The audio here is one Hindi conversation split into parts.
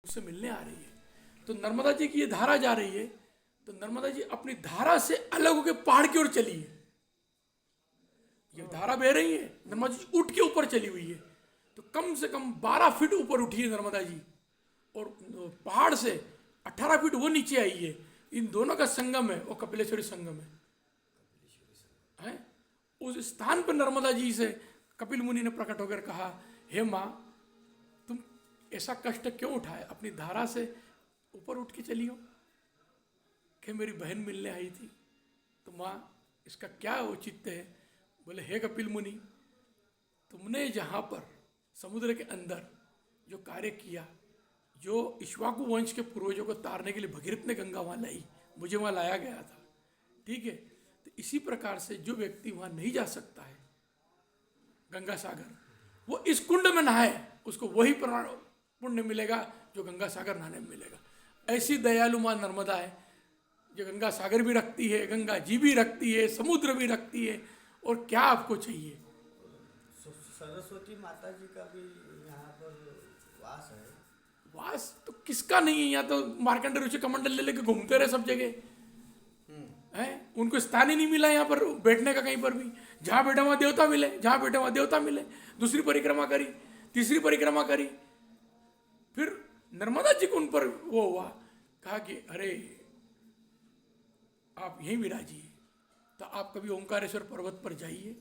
उससे मिलने आ रही है। तो नर्मदा जी की ये धारा जा रही है, तो नर्मदा जी अपनी धारा से अलग होकर पहाड़ की ओर चली है। ये धारा बह रही है, नर्मदा जी उठ के ऊपर चली हुई है, तो कम से कम 12 फीट ऊपर उठी है नर्मदा जी, और पहाड़ से 18 फीट वो नीचे आई है। इन दोनों का संगम है, वो कपिलेश्वरी संगम है। उस स्थान पर नर्मदा जी से कपिल मुनि ने प्रकट होकर कहा, हे माँ, तुम ऐसा कष्ट क्यों उठाए, अपनी धारा से ऊपर उठ के चली हो कि मेरी बहन मिलने आई थी, तो माँ इसका क्या औचित्य है। बोले, हे कपिल मुनि, तुमने जहाँ पर समुद्र के अंदर जो कार्य किया, जो इक्ष्वाकु वंश के पूर्वजों को तारने के लिए भगीरथ ने गंगा वहाँ लाई, मुझे वहाँ लाया गया था, ठीक है। तो इसी प्रकार से जो व्यक्ति वहाँ नहीं जा सकता है गंगा सागर, वो इस कुंड में नहाए, उसको वही पुण्य मिलेगा जो गंगा सागर नहाने में मिलेगा। ऐसी दयालु माँ नर्मदा है, जो गंगा सागर भी रखती है, गंगा जी भी रखती है, समुद्र भी रखती है, और क्या आपको चाहिए। सरस्वती माता जी का भी यहाँ पर वास है। वास तो किसका नहीं है, यहाँ तो मार्कंडेय ऋषि कमंडल ले लेके घूमते रहे सब जगह हैं, उनको स्थान ही नहीं मिला यहाँ पर बैठने का कहीं पर भी। जहाँ बैठे वहाँ देवता मिले, जहाँ बैठे वहाँ देवता मिले। दूसरी परिक्रमा करी, तीसरी परिक्रमा करी, फिर नर्मदा जी को उन पर वो हुआ, कहा कि अरे आप यहीं विराजिए, तो आप कभी ओंकारेश्वर पर्वत पर जाइए।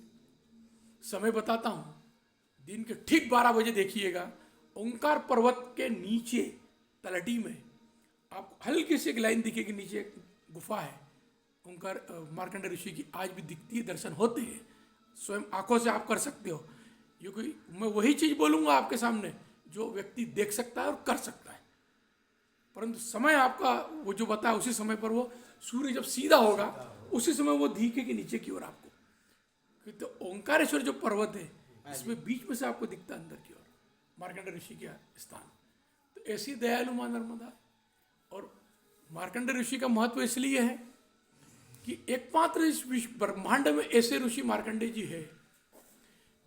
समय बताता हूँ, दिन के ठीक 12 बजे देखिएगा, ओंकार पर्वत के नीचे तलहटी में आपको हल्की सी एक लाइन दिखेगी, नीचे एक गुफा है ओंकार मार्कंडेय ऋषि की, आज भी दिखती है, दर्शन होते हैं, स्वयं आंखों से आप कर सकते हो। ये कोई मैं वही चीज बोलूंगा आपके सामने जो व्यक्ति देख सकता है और कर सकता है, परंतु समय आपका वो जो बताया उसी समय पर वो सूर्य जब सीधा होगा उसी समय वो दिखेगी नीचे की ओर आपको। तो ओंकारेश्वर जो पर्वत है, इसमें बीच में से आपको दिखता है अंदर की ओर मार्कंडेय ऋषि का स्थान। तो ऐसी दयालु मां नर्मदा। और मार्कंडेय ऋषि का महत्व इसलिए है कि एकमात्र इस ब्रह्मांड में ऐसे ऋषि मार्कंडेय जी है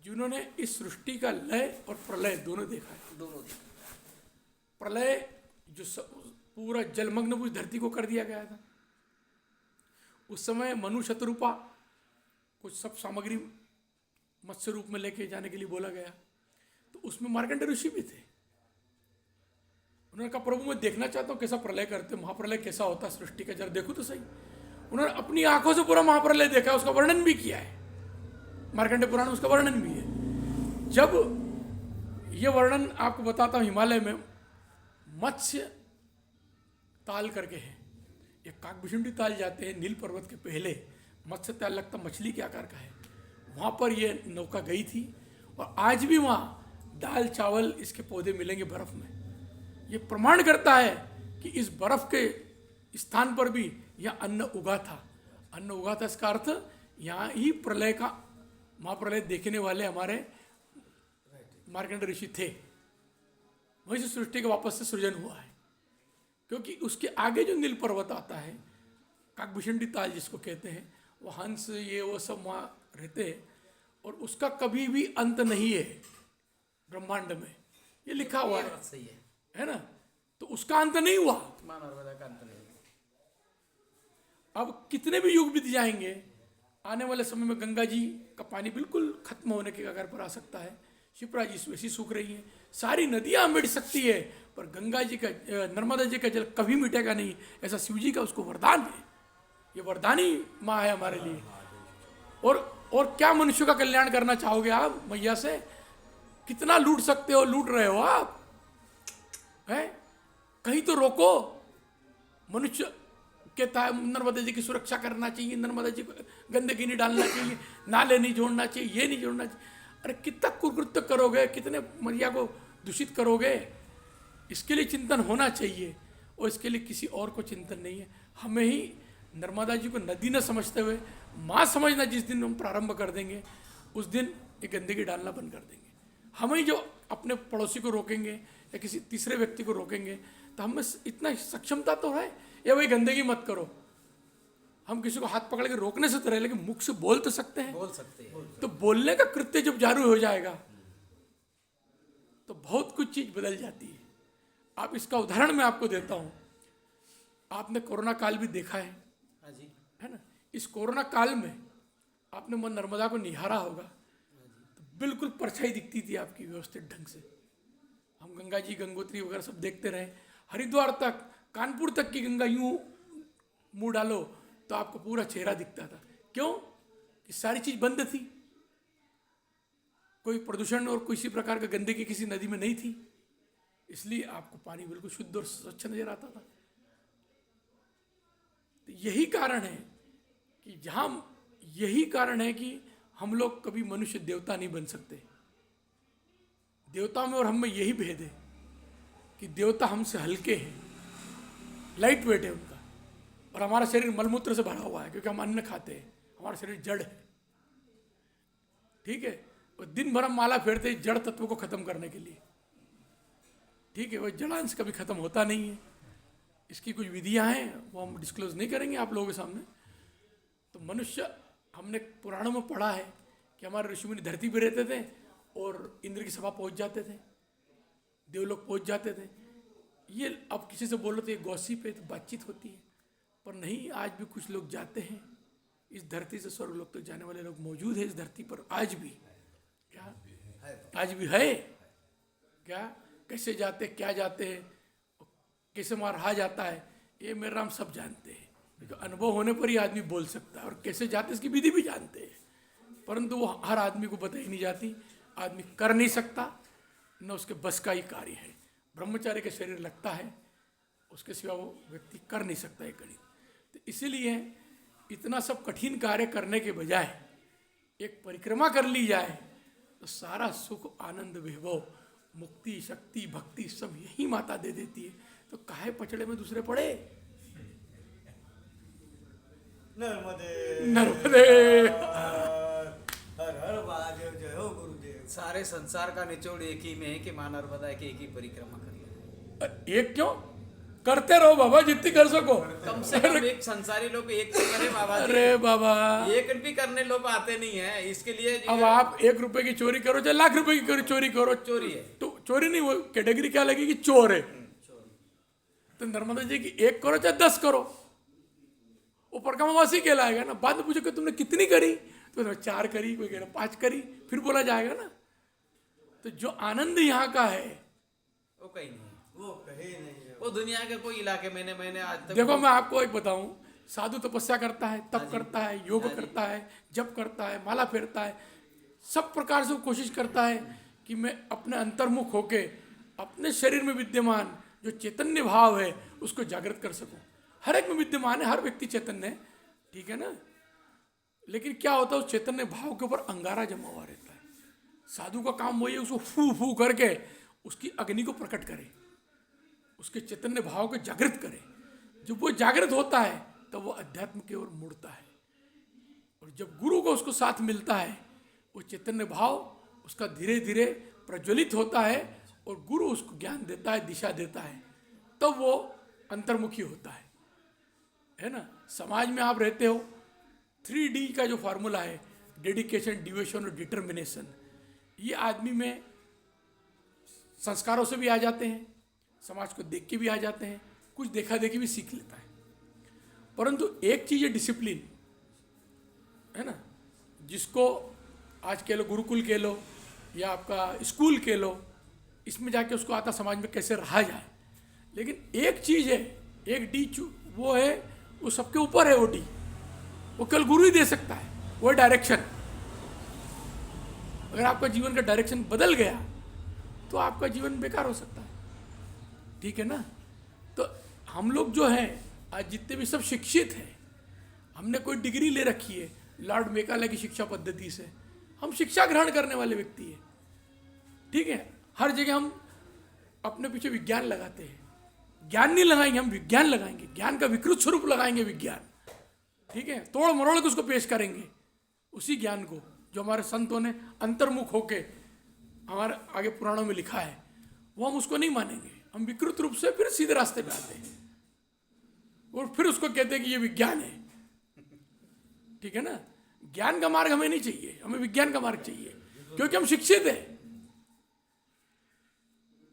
जिन्होंने इस सृष्टि का लय और प्रलय दोनों देखा है। दोनों प्रलय जो पूरा जलमग्न पूरी धरती को कर दिया गया था, उस समय मनु शतरूपा कुछ सब सामग्री मत्स्य रूप में लेके जाने के लिए बोला गया, तो उसमें मार्कंडेय ऋषि भी थे। उन्होंने कहा, प्रभु मैं देखना चाहता हूँ कैसा प्रलय करते, महाप्रलय कैसा होता है सृष्टि का, जरा देखो तो सही। उन्होंने अपनी आंखों से पूरा महाप्रलय देखा, उसका वर्णन भी किया है, मार्कंडेय पुराण में उसका वर्णन भी है। जब ये वर्णन आपको बताता हूँ, हिमालय में मत्स्य ताल करके है, ये काकभुषुंडी ताल जाते हैं नील पर्वत के पहले, मत्स्य ताल लगता मछली के आकार का है, वहाँ पर ये नौका गई थी, और आज भी वहाँ दाल चावल इसके पौधे मिलेंगे बर्फ में। ये प्रमाण करता है कि इस बर्फ के स्थान पर भी यहाँ अन्न उगा था। अन्न उगा था इसका अर्थ यहाँ ही प्रलय का महाप्रलय देखने वाले हमारे मार्कंडेय ऋषि थे, वहीं से सृष्टि का वापस से सृजन हुआ है। क्योंकि उसके आगे जो नील पर्वत आता है, काकभुषुंडी ताल जिसको कहते हैं, वो हंस ये वो सब वहाँ रहते हैं, और उसका कभी भी अंत नहीं है ब्रह्मांड में, ये लिखा हुआ है ना, तो उसका अंत नहीं हुआ। नर्मदा का अंत नहीं। अब कितने भी युग बीत जाएंगे, आने वाले समय में गंगा जी का पानी बिल्कुल खत्म होने के कगार पर आ सकता है, शिप्रा जी वैसी सूख रही है, सारी नदियां मिट सकती है, पर गंगा जी का नर्मदा जी का जल कभी मिटेगा नहीं, ऐसा शिव जी का उसको वरदान है। ये वरदानी माँ है हमारे लिए। और क्या मनुष्य का कल्याण करना चाहोगे आप मैया से, कितना लूट सकते हो, लूट रहे हो आप, है कहीं तो रोको। मनुष्य कहता है नर्मदा जी की सुरक्षा करना चाहिए, नर्मदा जी को गंदगी नहीं डालना चाहिए, नाले नहीं जोड़ना चाहिए, ये नहीं जोड़ना चाहिए। अरे कितना कुकृत्य करोगे, कितने मैया को दूषित करोगे, इसके लिए चिंतन होना चाहिए, और इसके लिए किसी और को चिंतन नहीं है। हमें ही नर्मदा जी को नदी न समझते हुए माँ समझना जिस दिन हम प्रारंभ कर देंगे, उस दिन ये गंदगी डालना बंद कर देंगे। हम ही जो अपने पड़ोसी को रोकेंगे या किसी तीसरे व्यक्ति को रोकेंगे, तो हमें इतना सक्षमता तो है, या भाई गंदगी मत करो। हम किसी को हाथ पकड़ के रोकने से तो रहे, लेकिन मुख से बोल तो सकते हैं, बोल सकते हैं। तो बोलने का कृत्य जब जारी हो जाएगा तो बहुत कुछ चीज बदल जाती है। आप इसका उदाहरण मैं आपको देता हूँ। आपने कोरोना काल भी देखा हाँ जी। है ना। इस कोरोना काल में आपने मन नर्मदा को निहारा होगा तो बिल्कुल परछाई दिखती थी आपकी व्यवस्थित ढंग से। हम गंगा जी, गंगोत्री वगैरह सब देखते रहे, हरिद्वार तक, कानपुर तक की गंगा यूं मुंह डालो तो आपको पूरा चेहरा दिखता था। क्यों? कि सारी चीज बंद थी, कोई प्रदूषण और किसी प्रकार का गंदगी किसी नदी में नहीं थी, इसलिए आपको पानी बिल्कुल शुद्ध और स्वच्छ नजर आता था। तो यही कारण है कि हम लोग कभी मनुष्य देवता नहीं बन सकते। देवता में और हम में यही भेद है कि देवता हमसे हल्के हैं, लाइट वेट है उनका, और हमारा शरीर मलमूत्र से भरा हुआ है क्योंकि हम अन्न खाते हैं, हमारा शरीर जड़ है। ठीक है, और दिन भर हम माला फेरते हैं जड़ तत्व को खत्म करने के लिए। ठीक है, वो जड़ांश कभी खत्म होता नहीं है। इसकी कुछ विधियां हैं, वो हम डिस्क्लोज नहीं करेंगे आप लोगों के सामने। तो मनुष्य, हमने पुराणों में पढ़ा है कि हमारे ऋषि मुनि धरती पर रहते थे और इंद्र की सभा पहुंच जाते थे, देवलोक पहुंच जाते थे। ये अब किसी से बोलो तो ये गॉसिप है, तो बातचीत होती है, पर नहीं, आज भी कुछ लोग जाते हैं। इस धरती से स्वर्गलोक तक जाने वाले लोग मौजूद हैं इस धरती पर आज भी। क्या आज भी है? क्या कैसे जाते, क्या जाते हैं, कैसे मार रहा जाता है, ये मेरे राम सब जानते हैं। क्योंकि अनुभव होने पर ही आदमी बोल सकता है, और कैसे जाते इसकी विधि भी जानते हैं, परंतु वो हर आदमी को बताई नहीं जाती। आदमी कर नहीं सकता, न उसके बस का ही कार्य है। ब्रह्मचारी का शरीर लगता है, उसके सिवा वो व्यक्ति कर नहीं सकता है गणित। तो इसीलिए इतना सब कठिन कार्य करने के बजाय एक परिक्रमा कर ली जाए तो सारा सुख, आनंद, वैभव, मुक्ति, शक्ति, भक्ति सब यही माता दे देती है। तो काहे पचड़े में दूसरे पड़े? नर्मदे नर्मदे। हर हर महादेव, जय हो गुरुदेव। सारे संसार का निचोड़ एक ही में है कि मां नर्मदा की एक ही परिक्रमा करिए। एक क्यों? करते रहो बाबा, जितनी कर सको। कम से कम एक संसारी लोग एक तो करे बाबा जी। अरे बाबा, एक भी करने लोग आते नहीं है, इसके लिए अब आप 1 रुपए की चोरी करो चाहे लाख रुपए की चोरी करो, चोरी है। तो चोरी नहीं, वो कैटेगरी क्या लगेगी? चोर है। तो नर्मदा जी की 1 करो चाहे 10 करो, वो परिक्रमावासी कहलाएगा ना। बाद में पूछो कि तुमने कितनी करी, तो 4 करी, कोई कह रहा 5 करी, फिर बोला जाएगा ना। तो जो आनंद यहाँ का है वो कहीं नहीं है, वो कहीं नहीं है। वो दुनिया के कोई इलाके मैंने आज तक देखो, मैं आपको एक बताऊं, साधु तपस्या करता है, तप करता है, योग करता है, जप करता है, माला फेरता है, सब प्रकार से वो कोशिश करता है कि मैं अपने अंतर्मुख होके अपने शरीर में विद्यमान जो चैतन्य भाव है उसको जागृत कर सकूं। हर एक में विद्यमान है, हर व्यक्ति चैतन्य है, ठीक है ना। लेकिन क्या होता है, उस चैतन्य भाव के ऊपर अंगारा जमा हुआ रहता है। साधु का काम वही है, उसको फू फू करके उसकी अग्नि को प्रकट करे, उसके चैतन्य भाव को जागृत करे। जब वो जागृत होता है तब तो वो अध्यात्म की ओर मुड़ता है, और जब गुरु को उसको साथ मिलता है, वो चैतन्य भाव उसका धीरे धीरे प्रज्वलित होता है और गुरु उसको ज्ञान देता है, दिशा देता है, तब वो अंतर्मुखी होता है ना। समाज में आप रहते हो, 3D का जो फार्मूला है, डेडिकेशन, डिवोशन और डिटर्मिनेशन, ये आदमी में संस्कारों से भी आ जाते हैं, समाज को देख के भी आ जाते हैं, कुछ देखा देखी भी सीख लेता है। परंतु एक चीज़ है डिसिप्लिन, है ना, जिसको आज कह लो गुरुकुल कह लो या आपका स्कूल कह लो, इसमें जाके उसको आता समाज में कैसे रहा जाए। लेकिन एक चीज़ है, एक डी वो है, वो सबके ऊपर है, वो डी वो केवल गुरु ही दे सकता है, वो है डायरेक्शन। अगर आपका जीवन का डायरेक्शन बदल गया तो आपका जीवन बेकार हो सकता है, ठीक है ना। तो हम लोग जो हैं आज जितने भी सब शिक्षित हैं, हमने कोई डिग्री ले रखी है लॉर्ड मेकाले की शिक्षा पद्धति से, हम शिक्षा ग्रहण करने वाले व्यक्ति हैं, ठीक है। हर जगह हम अपने पीछे विज्ञान लगाते हैं, ज्ञान नहीं लगाएंगे, हम विज्ञान लगाएंगे, ज्ञान का विकृत स्वरूप लगाएंगे विज्ञान, ठीक है। तोड़ मरोड़ के उसको पेश करेंगे, उसी ज्ञान को जो हमारे संतों ने अंतर्मुख होके हमारे आगे पुराणों में लिखा है, वो हम उसको नहीं मानेंगे। हम विकृत रूप से फिर सीधे रास्ते पे आते हैं और फिर उसको कहते हैं कि ये विज्ञान है, ठीक है ना। ज्ञान का मार्ग हमें नहीं चाहिए, हमें विज्ञान का मार्ग चाहिए, क्योंकि हम शिक्षित हैं,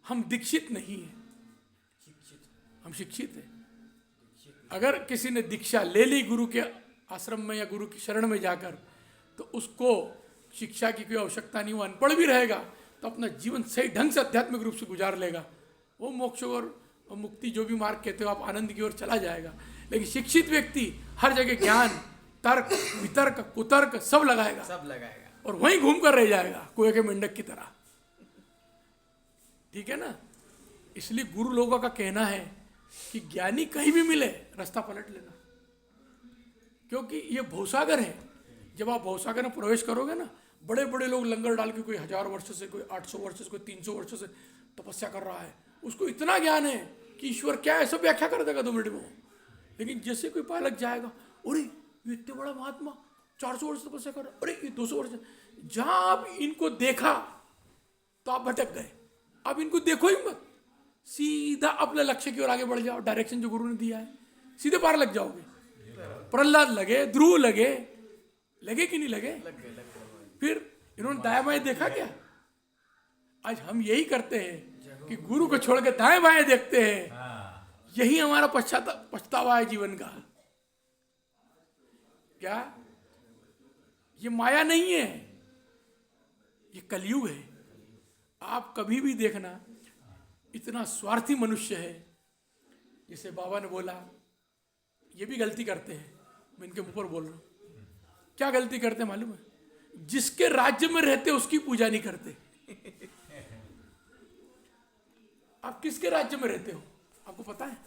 हम दीक्षित नहीं है। हम शिक्षित हैं। अगर किसी ने दीक्षा ले ली गुरु के आश्रम में या गुरु की शरण में जाकर, तो उसको शिक्षा की कोई आवश्यकता नहीं, वो अनपढ़ भी रहेगा तो अपना जीवन सही ढंग से आध्यात्मिक रूप से गुजार लेगा, वो मोक्ष और मुक्ति जो भी मार्ग कहते हो आप, आनंद की ओर चला जाएगा। लेकिन शिक्षित व्यक्ति हर जगह ज्ञान, तर्क, वितर्क, कुतर्क सब लगाएगा, और वहीं घूम कर रह जाएगा कुएं के मेंढक की तरह। ठीक है ना? इसलिए गुरु लोगों का कहना है कि ज्ञानी कहीं भी मिले रास्ता पलट लेना, क्योंकि ये भवसागर है। जब आप भवसागर में प्रवेश करोगे ना, बड़े बड़े लोग लंगर डाल के, कोई 1000 वर्ष से, कोई 800 वर्ष से, कोई 300 वर्ष से तपस्या कर रहा है, उसको इतना ज्ञान है कि ईश्वर क्या है सब व्याख्या कर देगा 2 मिनट में। लेकिन जैसे कोई बालक जाएगा, अरे ये इतने बड़ा महात्मा 400 वर्ष तपस्या कर रहा है, अरे ये 200 वर्ष, जहां आप इनको देखा तो आप भटक गए। अब इनको देखो ही मत, सीधा अपने लक्ष्य की ओर आगे बढ़ जाओ, डायरेक्शन जो गुरु ने दिया है, सीधे पार लग जाओगे। प्रहलाद लगे, ध्रुव लगे कि नहीं लगे? फिर इन्होंने दाएं बाएं देखा क्या? आज हम यही करते हैं कि गुरु को छोड़ के दाएं बाएं देखते हैं। यही हमारा पछतावा है जीवन का। क्या ये माया नहीं है, ये कलयुग है। आप कभी भी देखना, इतना स्वार्थी मनुष्य है। जैसे बाबा ने बोला, ये भी गलती करते हैं, मैं इनके मुंह पर बोल रहा हूं। क्या गलती करते हैं मालूम है? जिसके राज्य में रहते उसकी पूजा नहीं करते। आप किसके राज्य में रहते हो आपको पता है?